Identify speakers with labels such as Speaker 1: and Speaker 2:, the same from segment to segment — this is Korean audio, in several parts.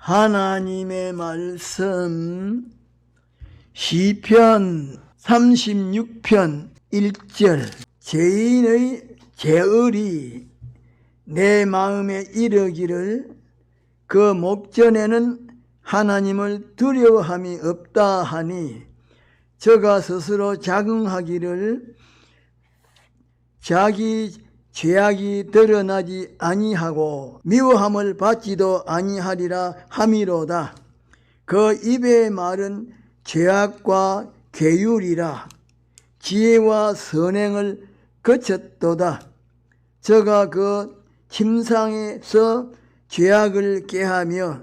Speaker 1: 하나님의 말씀 시편 36편 1절 죄인의 제을이 내 마음에 이르기를 그 목전에는 하나님을 두려워함이 없다 하니 저가 스스로 자긍하기를 자기 죄악이 드러나지 아니하고 미워함을 받지도 아니하리라 함이로다. 그 입의 말은 죄악과 괴율이라 지혜와 선행을 거쳤도다. 저가 그 침상에서 죄악을 꾀하며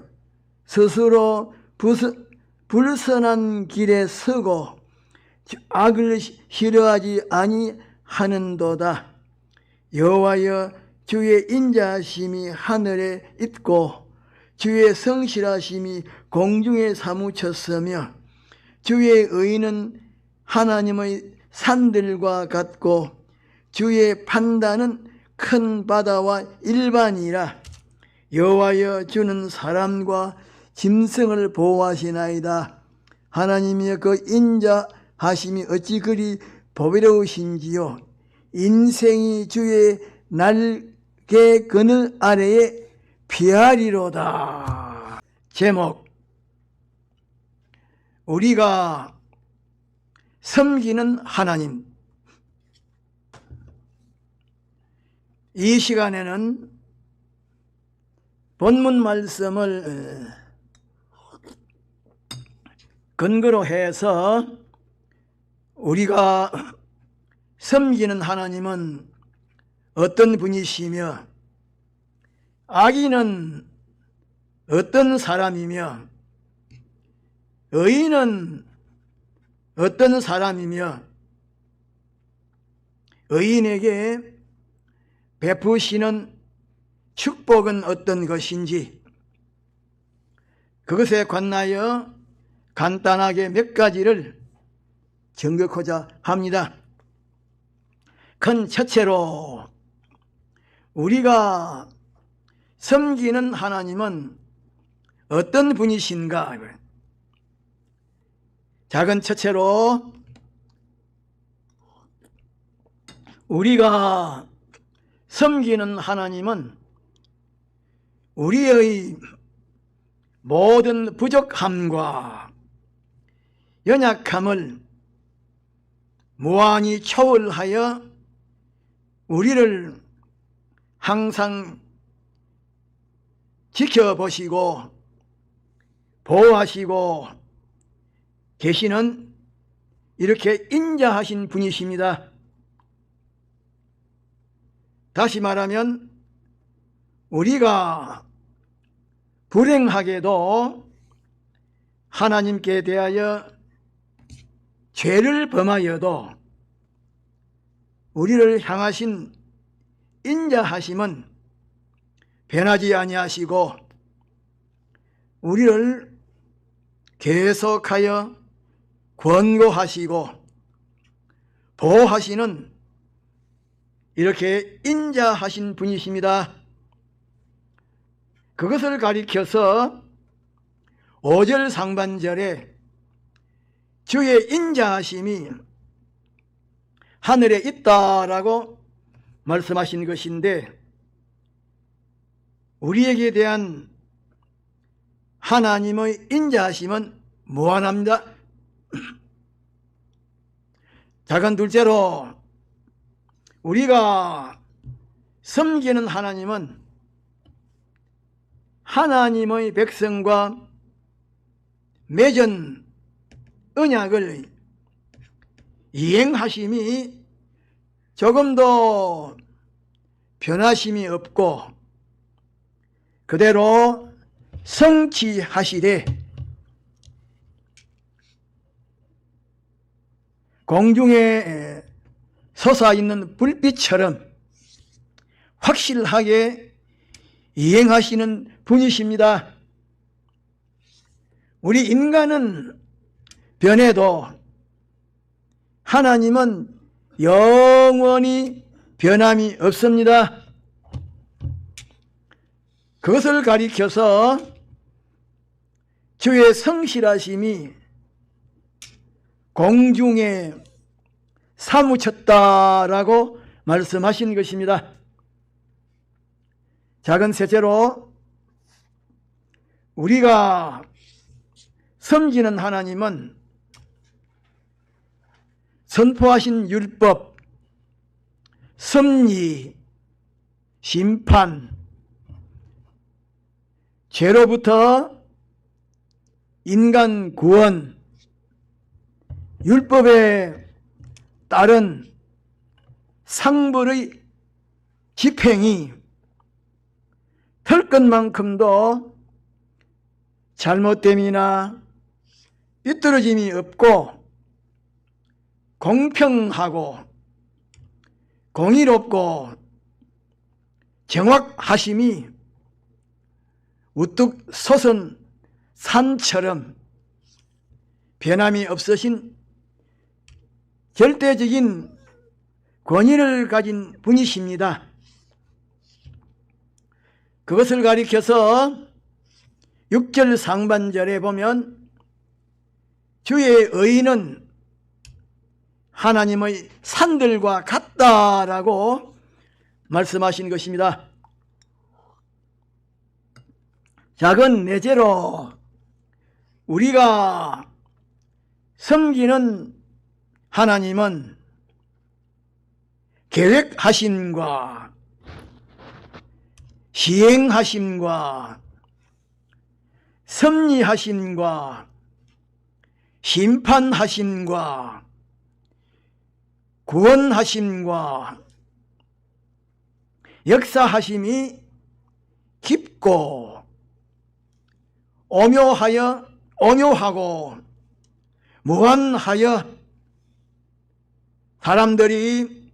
Speaker 1: 스스로 불선한 길에 서고 악을 싫어하지 아니하는도다. 여호와여, 주의 인자하심이 하늘에 있고 주의 성실하심이 공중에 사무쳤으며 주의 의는 하나님의 산들과 같고 주의 판단은 큰 바다와 일반이라. 여호와여, 주는 사람과 짐승을 보호하시나이다. 하나님의 그 인자하심이 어찌 그리 보배로우신지요. 인생이 주의 날개 그늘 아래에 피하리로다. 제목, 우리가 섬기는 하나님. 이 시간에는 본문 말씀을 근거로 해서 우리가 섬기는 하나님은 어떤 분이시며 악인은 어떤 사람이며 의인은 어떤 사람이며 의인에게 베푸시는 축복은 어떤 것인지 그것에 관하여 간단하게 몇 가지를 정격하자 합니다. 큰 첫째로 우리가 섬기는 하나님은 어떤 분이신가? 작은 첫째로 우리가 섬기는 하나님은 우리의 모든 부족함과 연약함을 무한히 초월하여 우리를 항상 지켜보시고 보호하시고 계시는 이렇게 인자하신 분이십니다. 다시 말하면 우리가 불행하게도 하나님께 대하여 죄를 범하여도 우리를 향하신 인자하심은 변하지 아니하시고 우리를 계속하여 권고하시고 보호하시는 이렇게 인자하신 분이십니다. 그것을 가리켜서 5절 상반절에 주의 인자하심이 하늘에 있다라고 말씀하신 것인데 우리에게 대한 하나님의 인자하심은 무한합니다. 작은 둘째로 우리가 섬기는 하나님은 하나님의 백성과 맺은 언약을 이행하심이 조금도 변하심이 없고 그대로 성취하시되 공중에 솟아있는 불빛처럼 확실하게 이행하시는 분이십니다. 우리 인간은 변해도 하나님은 영원히 변함이 없습니다. 그것을 가리켜서 주의 성실하심이 공중에 사무쳤다라고 말씀하신 것입니다. 작은 셋째로 우리가 섬기는 하나님은 선포하신 율법, 섭리, 심판, 죄로부터 인간 구원, 율법에 따른 상벌의 집행이 털 것만큼도 잘못됨이나 삐뚤어짐이 없고 공평하고 공의롭고 정확하심이 우뚝 솟은 산처럼 변함이 없으신 절대적인 권위를 가진 분이십니다. 그것을 가리켜서 6절 상반절에 보면 주의 의인은 하나님의 산들과 같다라고 말씀하신 것입니다. 작은 넷째로 우리가 섬기는 하나님은 계획하심과 시행하심과 섭리하심과 심판하심과 구원하심과 역사하심이 깊고 오묘하고 무한하여 사람들이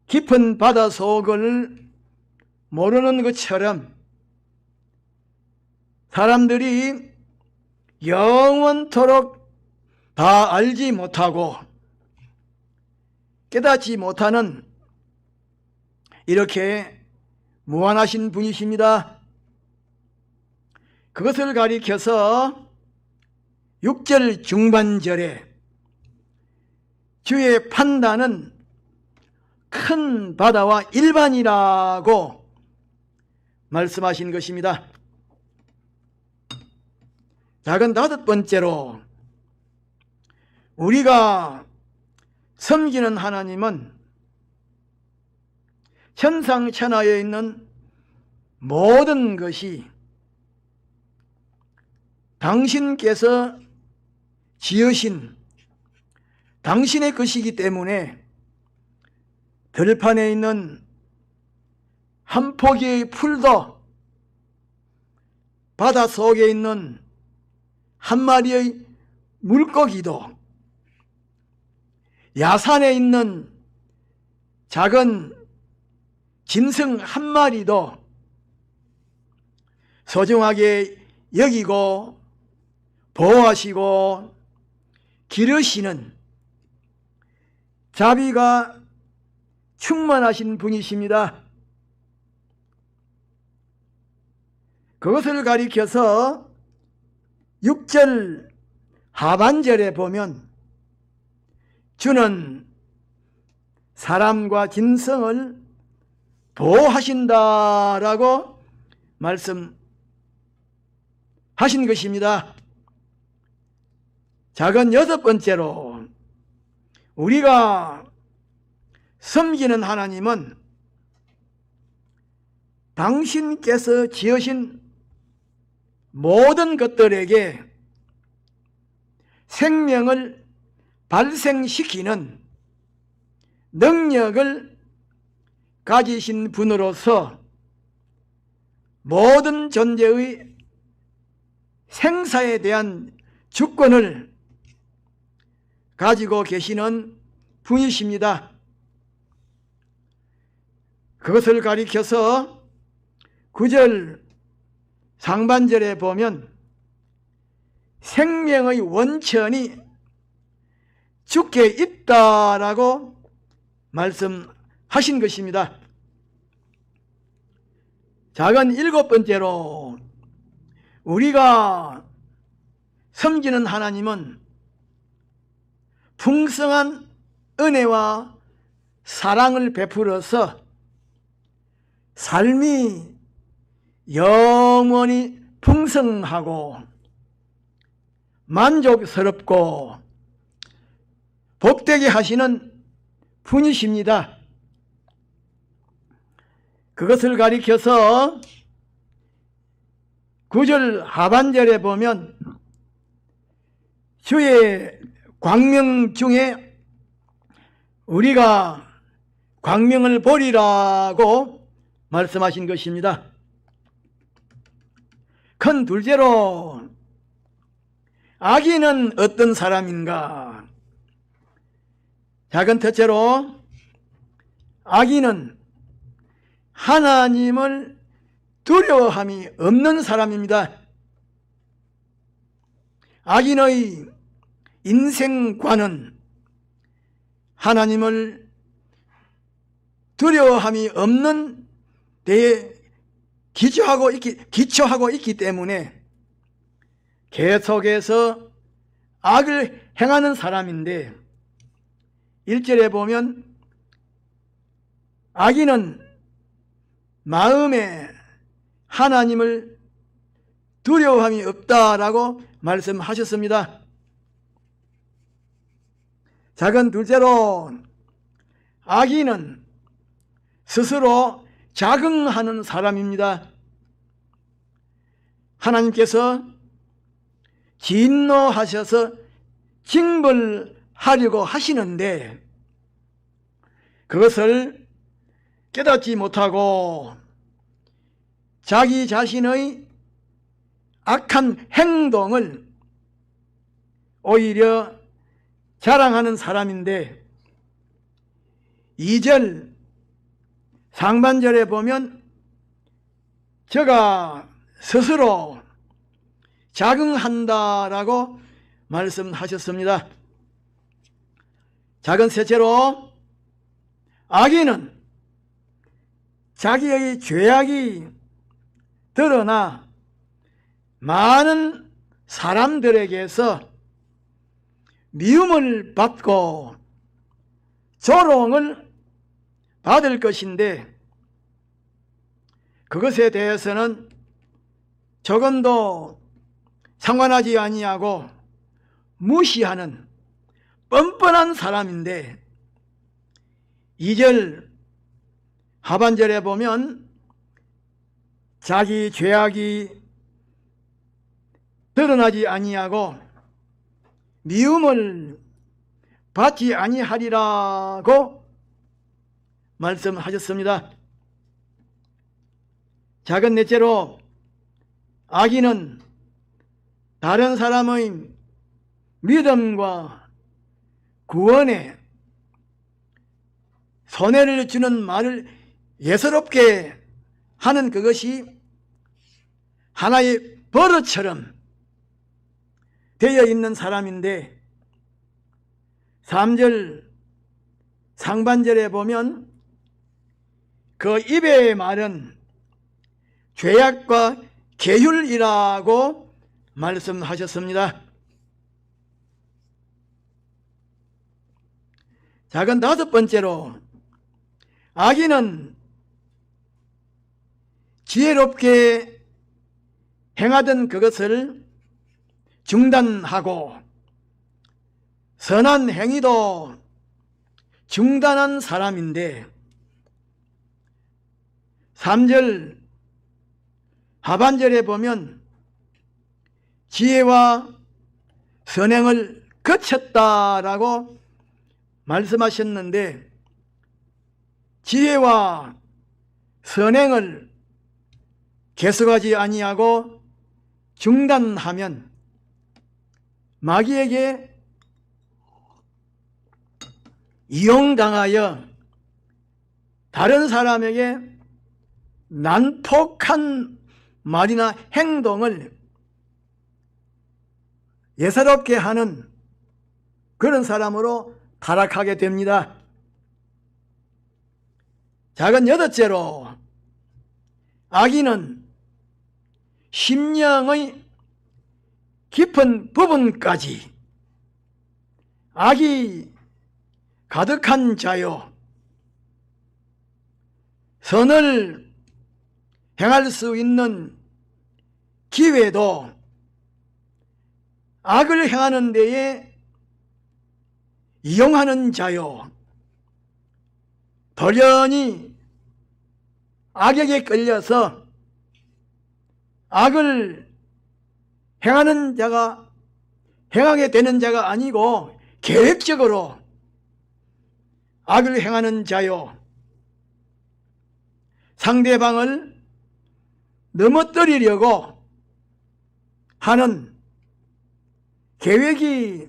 Speaker 1: 깊은 바다 속을 모르는 것처럼 사람들이 영원토록 다 알지 못하고 깨닫지 못하는 이렇게 무한하신 분이십니다. 그것을 가리켜서 6절 중반절에 주의 판단은 큰 바다와 일반이라고 말씀하신 것입니다. 작은 다섯 번째로 우리가 섬기는 하나님은 천상천하에 있는 모든 것이 당신께서 지으신 당신의 것이기 때문에 들판에 있는 한 포기의 풀도 바다 속에 있는 한 마리의 물고기도 야산에 있는 작은 짐승 한 마리도 소중하게 여기고 보호하시고 기르시는 자비가 충만하신 분이십니다. 그것을 가리켜서 6절 하반절에 보면 주는 사람과 짐승을 보호하신다라고 말씀하신 것입니다. 작은 여섯 번째로 우리가 섬기는 하나님은 당신께서 지으신 모든 것들에게 생명을 발생시키는 능력을 가지신 분으로서 모든 존재의 생사에 대한 주권을 가지고 계시는 분이십니다. 그것을 가리켜서 9절 상반절에 보면 생명의 원천이 주께 있다라고 말씀하신 것입니다. 작은 일곱 번째로 우리가 섬기는 하나님은 풍성한 은혜와 사랑을 베풀어서 삶이 영원히 풍성하고 만족스럽고 복되게 하시는 분이십니다. 그것을 가리켜서 9절 하반절에 보면 주의 광명 중에 우리가 광명을 보리라고 말씀하신 것입니다. 큰 둘째로 악인은 어떤 사람인가? 작은 첫째로 악인은 하나님을 두려워함이 없는 사람입니다. 악인의 인생관은 하나님을 두려워함이 없는 데에 기초하고 있기 때문에 계속해서 악을 행하는 사람인데 1절에 보면 악인은 마음에 하나님을 두려워함이 없다라고 말씀하셨습니다. 작은 둘째로 악인은 스스로 자긍하는 사람입니다. 하나님께서 진노하셔서 징벌하려고 하시는데 그것을 깨닫지 못하고 자기 자신의 악한 행동을 오히려 자랑하는 사람인데 2절 상반절에 보면 저가 스스로 자긍한다라고 말씀하셨습니다. 작은 셋째로 악인은 자기의 죄악이 드러나 많은 사람들에게서 미움을 받고 조롱을 받을 것인데 그것에 대해서는 조금도 상관하지 아니하고 무시하는 뻔뻔한 사람인데 2절 하반절에 보면 자기 죄악이 드러나지 아니하고 미움을 받지 아니하리라고 말씀하셨습니다. 작은 넷째로 악인은 다른 사람의 믿음과 구원에 손해를 주는 말을 예사롭게 하는 그것이 하나의 버릇처럼 되어 있는 사람인데 3절 상반절에 보면 그 입의 말은 죄악과 계율이라고 말씀하셨습니다. 작은 다섯 번째로 악인은 지혜롭게 행하던 그것을 중단하고 선한 행위도 중단한 사람인데 3절 하반절에 보면 지혜와 선행을 거쳤다라고 말씀하셨는데 지혜와 선행을 계속하지 아니하고 중단하면 마귀에게 이용당하여 다른 사람에게 난폭한 말이나 행동을 예사롭게 하는 그런 사람으로 타락하게 됩니다. 작은 여덟째로 악인은 심령의 깊은 부분까지 악이 가득한 자요, 선을 행할 수 있는 기회도 악을 행하는 데에 이용하는 자요, 돌연히 악에게 끌려서 악을 행하게 되는 자가 아니고 계획적으로 악을 행하는 자요, 상대방을 넘어뜨리려고 하는 계획이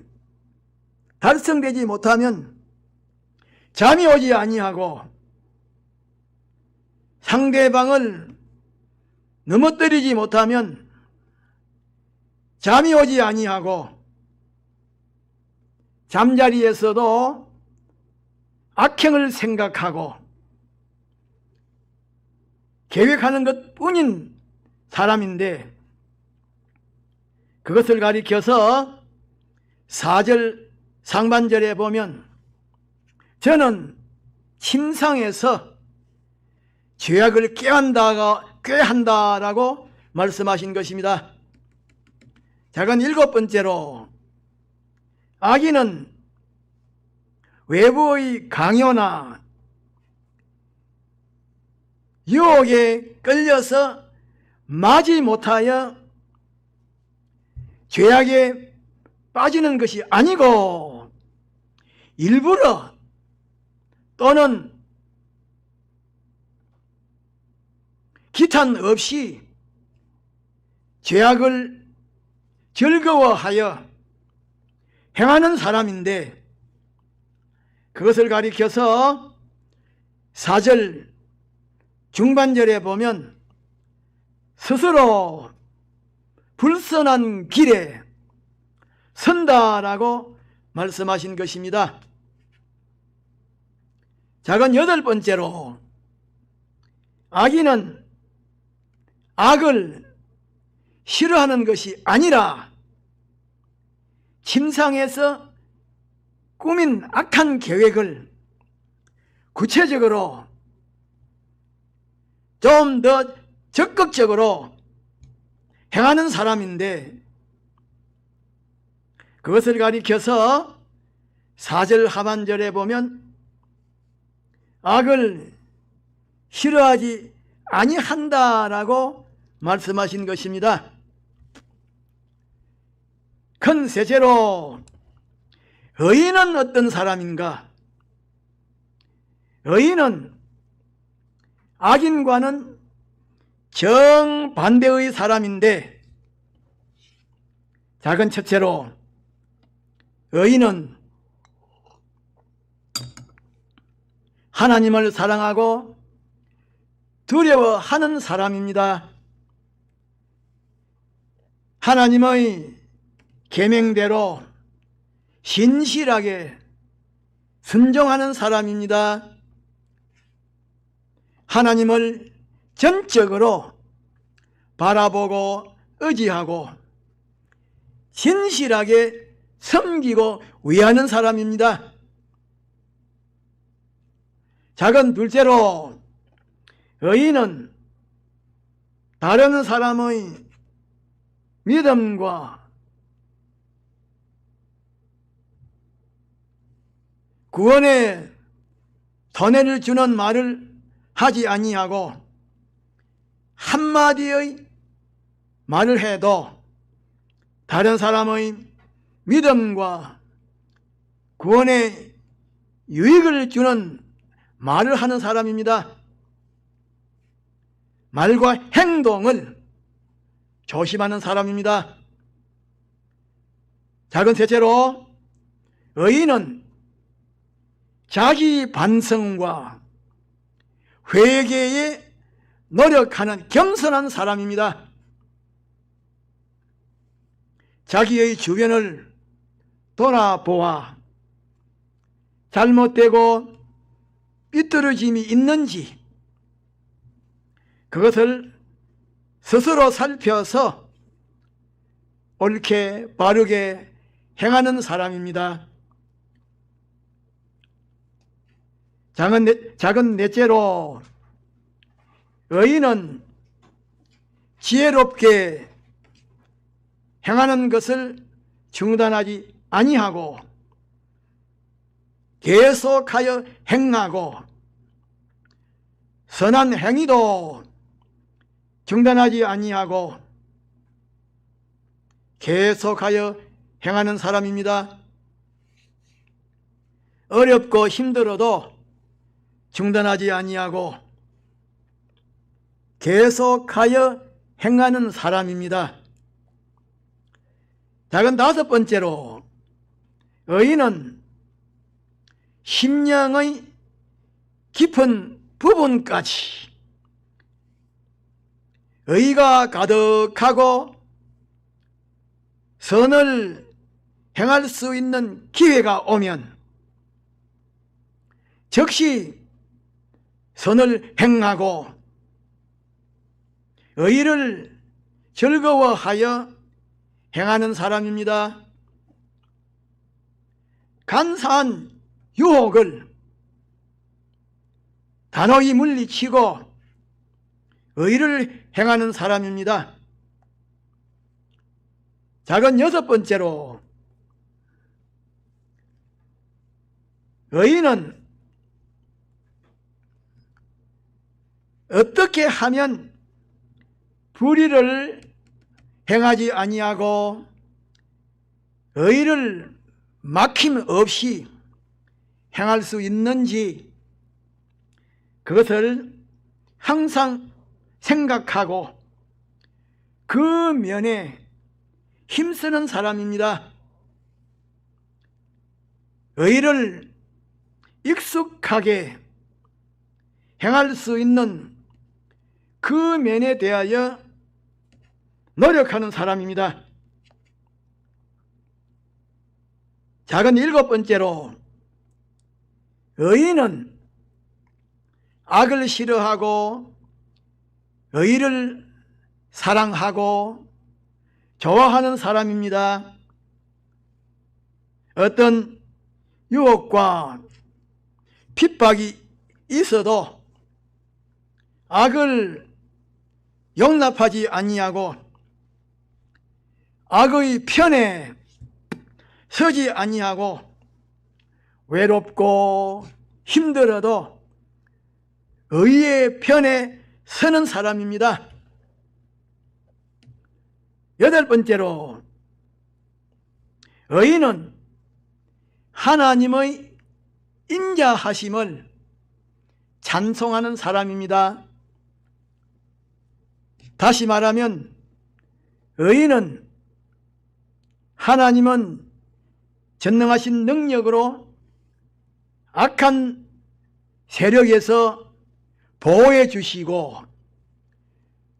Speaker 1: 달성되지 못하면 잠이 오지 아니하고, 상대방을 넘어뜨리지 못하면 잠이 오지 아니하고, 잠자리에서도 악행을 생각하고 계획하는 것뿐인 사람인데, 그것을 가리켜서 4절 상반절에 보면 저는 침상에서 죄악을 꾀한다라고 말씀하신 것입니다. 작은 7번째로, 악인은 외부의 강요나 유혹에 끌려서 마지 못하여 죄악에 빠지는 것이 아니고, 일부러 또는 기탄 없이 죄악을 즐거워하여 행하는 사람인데, 그것을 가리켜서 4절 중반절에 보면 스스로 불선한 길에 선다라고 말씀하신 것입니다. 작은 8번째로, 악인은 악을 싫어하는 것이 아니라 침상에서 꾸민 악한 계획을 구체적으로 좀 더 적극적으로 행하는 사람인데, 그것을 가리켜서 4절 하반절에 보면 악을 싫어하지 아니한다라고 말씀하신 것입니다. 큰 셋째로, 의인은 어떤 사람인가? 의인은 악인과는 정반대의 사람인데, 작은 첫째로, 의인은 하나님을 사랑하고 두려워하는 사람입니다. 하나님의 계명대로 신실하게 순종하는 사람입니다. 하나님을 전적으로 바라보고 의지하고 신실하게 섬기고 위하는 사람입니다. 작은 둘째로, 의인은 다른 사람의 믿음과 구원의 손해를 주는 말을 하지 아니하고, 한마디의 말을 해도 다른 사람의 믿음과 구원의 유익을 주는 말을 하는 사람입니다. 말과 행동을 조심하는 사람입니다. 작은 셋째로, 의인은 자기 반성과 회개에 노력하는 겸손한 사람입니다. 자기의 주변을 돌아보아 잘못되고 삐뚤어짐이 있는지 그것을 스스로 살펴서 옳게 바르게 행하는 사람입니다. 작은 넷째로, 의인은 지혜롭게 행하는 것을 중단하지 아니하고 계속하여 행하고, 선한 행위도 중단하지 아니하고 계속하여 행하는 사람입니다. 어렵고 힘들어도 중단하지 아니하고 계속하여 행하는 사람입니다. 작은 다섯 번째로, 의인은 심령의 깊은 부분까지 의가 가득하고 선을 행할 수 있는 기회가 오면 즉시 선을 행하고 의를 즐거워하여 행하는 사람입니다. 간사한 유혹을 단호히 물리치고 의를 행하는 사람입니다. 작은 여섯 번째로, 의인은 어떻게 하면 불의를 행하지 아니하고 의를 막힘없이 행할 수 있는지 그것을 항상 생각하고 그 면에 힘쓰는 사람입니다. 의를 익숙하게 행할 수 있는 그 면에 대하여 노력하는 사람입니다. 작은 일곱 번째로, 의인은 악을 싫어하고 의를 사랑하고 좋아하는 사람입니다. 어떤 유혹과 핍박이 있어도 악을 용납하지 아니하고 악의 편에 서지 아니하고 외롭고 힘들어도 의의 편에 서는 사람입니다. 여덟 번째로, 의인은 하나님의 인자하심을 찬송하는 사람입니다. 다시 말하면 의인은 하나님은 전능하신 능력으로 악한 세력에서 보호해 주시고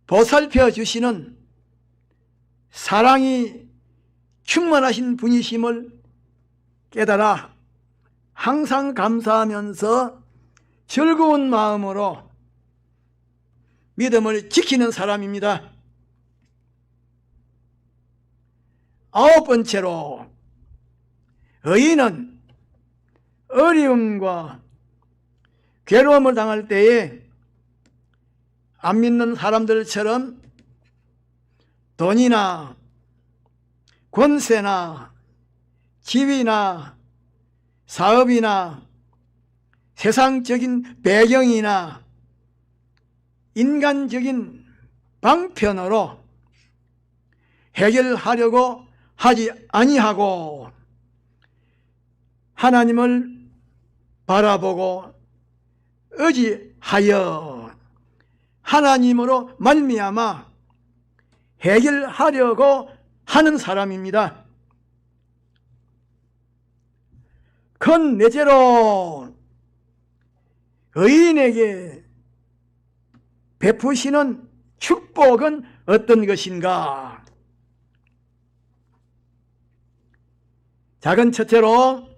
Speaker 1: 보살펴 주시는 사랑이 충만하신 분이심을 깨달아 항상 감사하면서 즐거운 마음으로 믿음을 지키는 사람입니다. 아홉 번째로, 의인은 어려움과 괴로움을 당할 때에 안 믿는 사람들처럼 돈이나 권세나 지위나 사업이나 세상적인 배경이나 인간적인 방편으로 해결하려고 하지 아니하고 하나님을 바라보고 의지하여 하나님으로 말미암아 해결하려고 하는 사람입니다. 큰 넷째로, 의인에게 베푸시는 축복은 어떤 것인가? 작은 첫째로,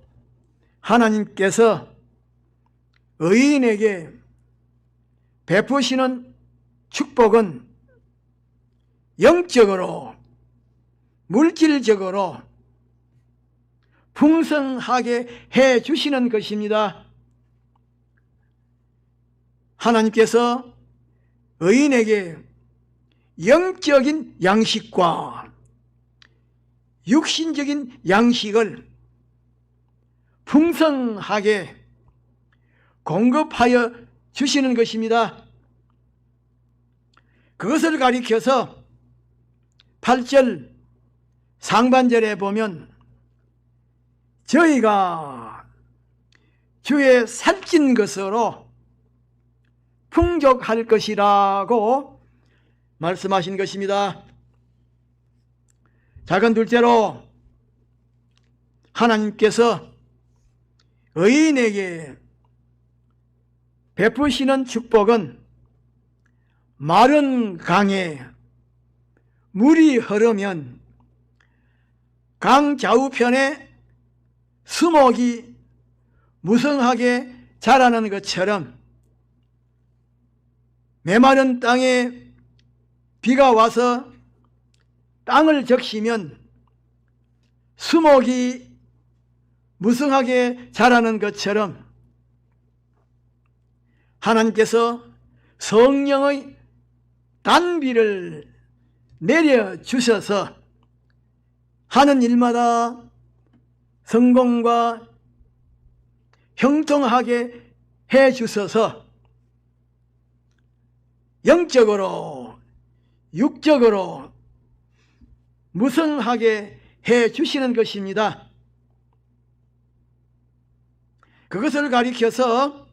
Speaker 1: 하나님께서 의인에게 베푸시는 축복은 영적으로 물질적으로 풍성하게 해 주시는 것입니다. 하나님께서 의인에게 영적인 양식과 육신적인 양식을 풍성하게 공급하여 주시는 것입니다. 그것을 가리켜서 8절 상반절에 보면 저희가 주의 살찐 것으로 풍족할 것이라고 말씀하신 것입니다. 작은 둘째로 하나님께서 의인에게 베푸시는 축복은 마른 강에 물이 흐르면 강 좌우편에 수목이 무성하게 자라는 것처럼 메마른 땅에 비가 와서 땅을 적시면 수목이 무성하게 자라는 것처럼 하나님께서 성령의 단비를 내려주셔서 하는 일마다 성공과 형통하게 해주셔서 영적으로 육적으로 무성하게 해주시는 것입니다. 그것을 가리켜서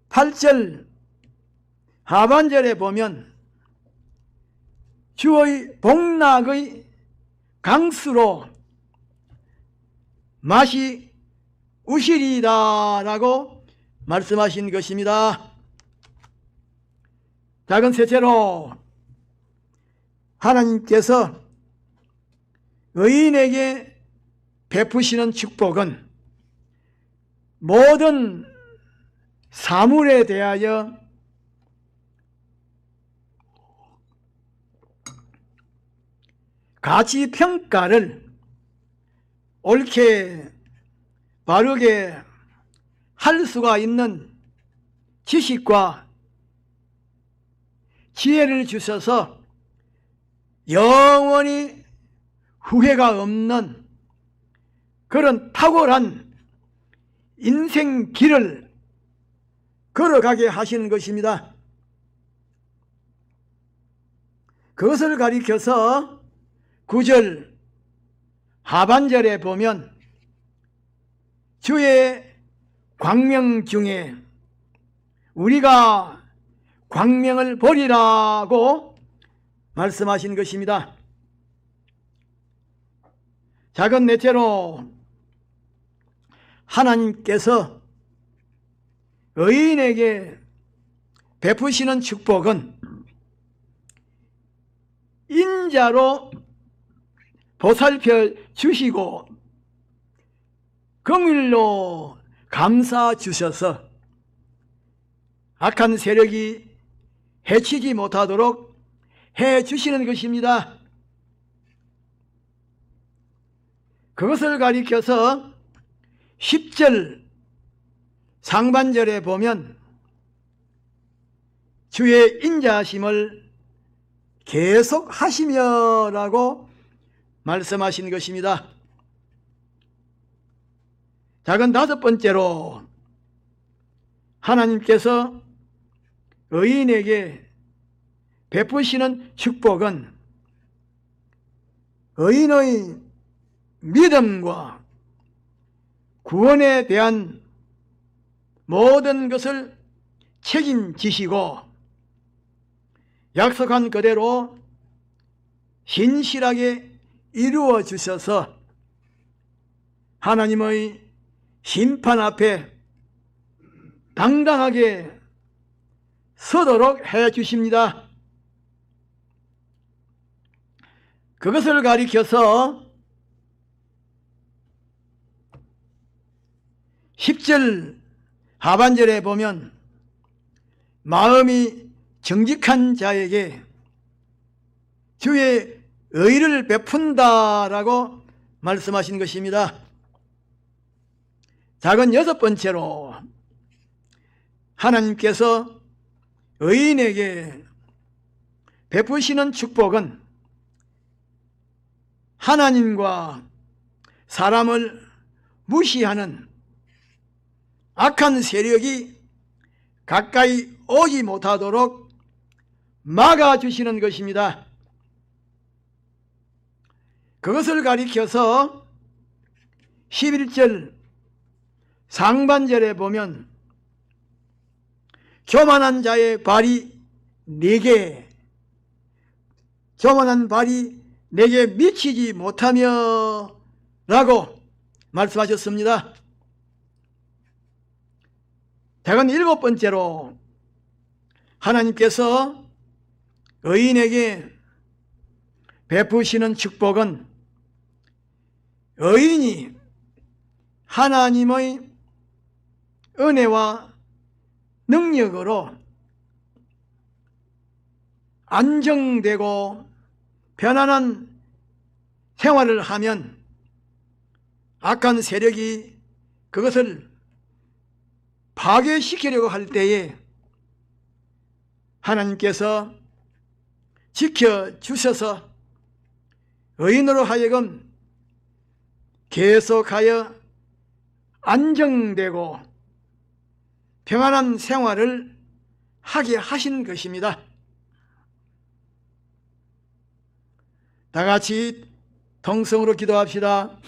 Speaker 1: 8절 하반절에 보면 주의 복락의 강수로 맛이 우시리이다 라고 말씀하신 것입니다. 작은 셋째로 하나님께서 의인에게 베푸시는 축복은 모든 사물에 대하여 가치 평가를 옳게 바르게 할 수가 있는 지식과 지혜를 주셔서 영원히 후회가 없는 그런 탁월한 인생 길을 걸어가게 하시는 것입니다. 그것을 가리켜서 9절 하반절에 보면 주의 광명 중에 우리가 광명을 보리라고 말씀하신 것입니다. 작은 넷째로 하나님께서 의인에게 베푸시는 축복은 인자로 보살펴 주시고 긍휼로 감싸 주셔서 악한 세력이 해치지 못하도록 해 주시는 것입니다. 그것을 가리켜서 10절 상반절에 보면 주의 인자하심을 계속 하시며라고 말씀하신 것입니다. 작은 다섯 번째로 하나님께서 의인에게 베푸시는 축복은 의인의 믿음과 구원에 대한 모든 것을 책임지시고 약속한 그대로 신실하게 이루어 주셔서 하나님의 심판 앞에 당당하게 서도록 해 주십니다. 그것을 가리켜서 10절 하반절에 보면 마음이 정직한 자에게 주의 의를 베푼다라고 말씀하신 것입니다. 작은 여섯 번째로 하나님께서 의인에게 베푸시는 축복은 하나님과 사람을 무시하는 악한 세력이 가까이 오지 못하도록 막아주시는 것입니다. 그것을 가리켜서 11절 상반절에 보면 교만한 자의 발이 내게, 교만한 발이 내게 미치지 못하며 라고 말씀하셨습니다. 작은 일곱 번째로 하나님께서 의인에게 베푸시는 축복은 의인이 하나님의 은혜와 능력으로 안정되고 편안한 생활을 하면 악한 세력이 그것을 파괴시키려고 할 때에 하나님께서 지켜주셔서 의인으로 하여금 계속하여 안정되고 평안한 생활을 하게 하신 것입니다. 다 같이 통성으로 기도합시다.